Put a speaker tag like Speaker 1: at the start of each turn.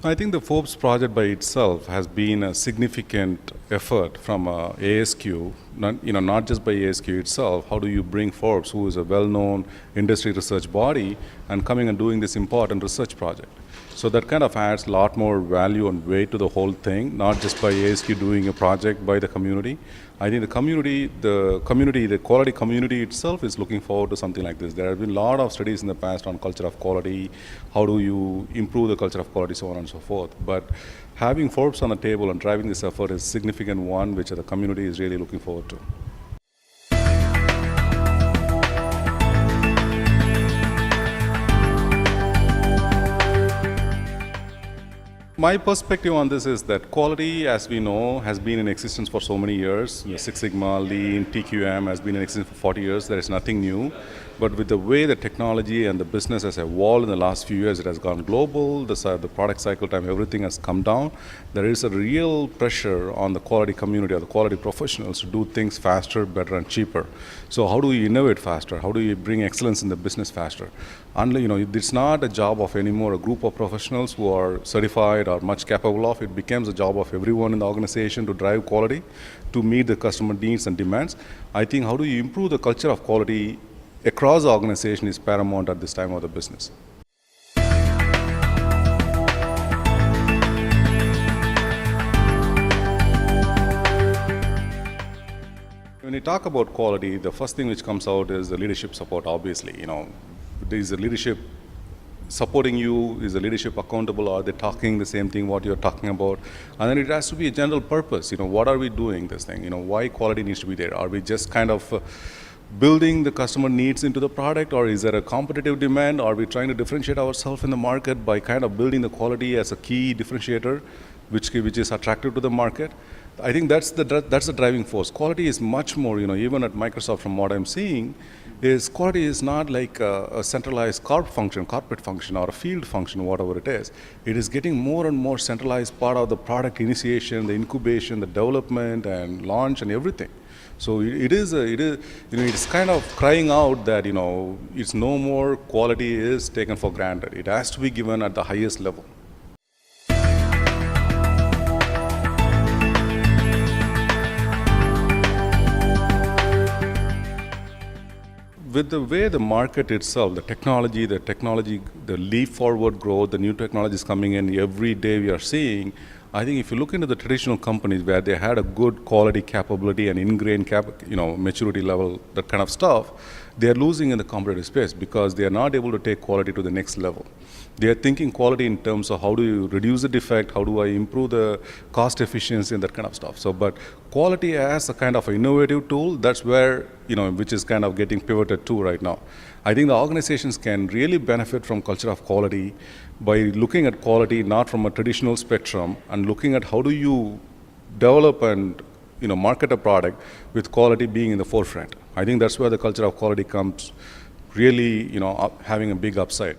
Speaker 1: I think the Forbes project by itself has been a significant effort from ASQ, not just by ASQ itself. How do you bring Forbes, who is a well-known industry research body, and coming and doing this important research project? So that kind of adds a lot more value and weight to the whole thing, not just by ASQ doing a project by the community. I think the quality community itself is looking forward to something like this. There have been a lot of studies in the past on culture of quality, how do you improve the culture of quality, so on and so forth. But having Forbes on the table and driving this effort is a significant one, which the community is really looking forward to. My perspective on this is that quality, as we know, has been in existence for so many years. Six Sigma, Lean, TQM has been in existence for 40 years. There is nothing new. But with the way the technology and the business has evolved in the last few years, it has gone global, the product cycle time, everything has come down. There is a real pressure on the quality community or the quality professionals to do things faster, better, and cheaper. So how do we innovate faster? How do we bring excellence in the business faster? It's not a job of anymore a group of professionals who are certified or much capable of. It becomes a job of everyone in the organization to drive quality, to meet the customer needs and demands. I think how do you improve the culture of quality across the organization is paramount at this time of the business. When you talk about quality, the first thing which comes out is the leadership support, obviously. Is the leadership supporting you? Is the leadership accountable? Are they talking the same thing what you're talking about? And then it has to be a general purpose. What are we doing this thing? Why quality needs to be there? Are we just kind of building the customer needs into the product, or is there a competitive demand? Are we trying to differentiate ourselves in the market by kind of building the quality as a key differentiator, which is attractive to the market? I think that's the driving force. Quality is much more, even at Microsoft, from what I'm seeing, is quality is not like a centralized corporate function or a field function, whatever it is. It is getting more and more centralized part of the product initiation, the incubation, the development and launch and everything. So it's kind of crying out that, it's no more quality is taken for granted. It has to be given at the highest level. With the way the market itself, the technology, the leap forward growth, the new technologies coming in every day we are seeing, I think if you look into the traditional companies where they had a good quality capability and ingrained maturity level, that kind of stuff, they are losing in the competitive space because they are not able to take quality to the next level. They are thinking quality in terms of how do you reduce the defect, how do I improve the cost efficiency and that kind of stuff. But quality as a kind of innovative tool, that's where, which is kind of getting pivoted to right now. I think the organizations can really benefit from culture of quality by looking at quality not from a traditional spectrum and looking at how do you develop and market a product with quality being in the forefront. I think that's where the culture of quality comes really having a big upside.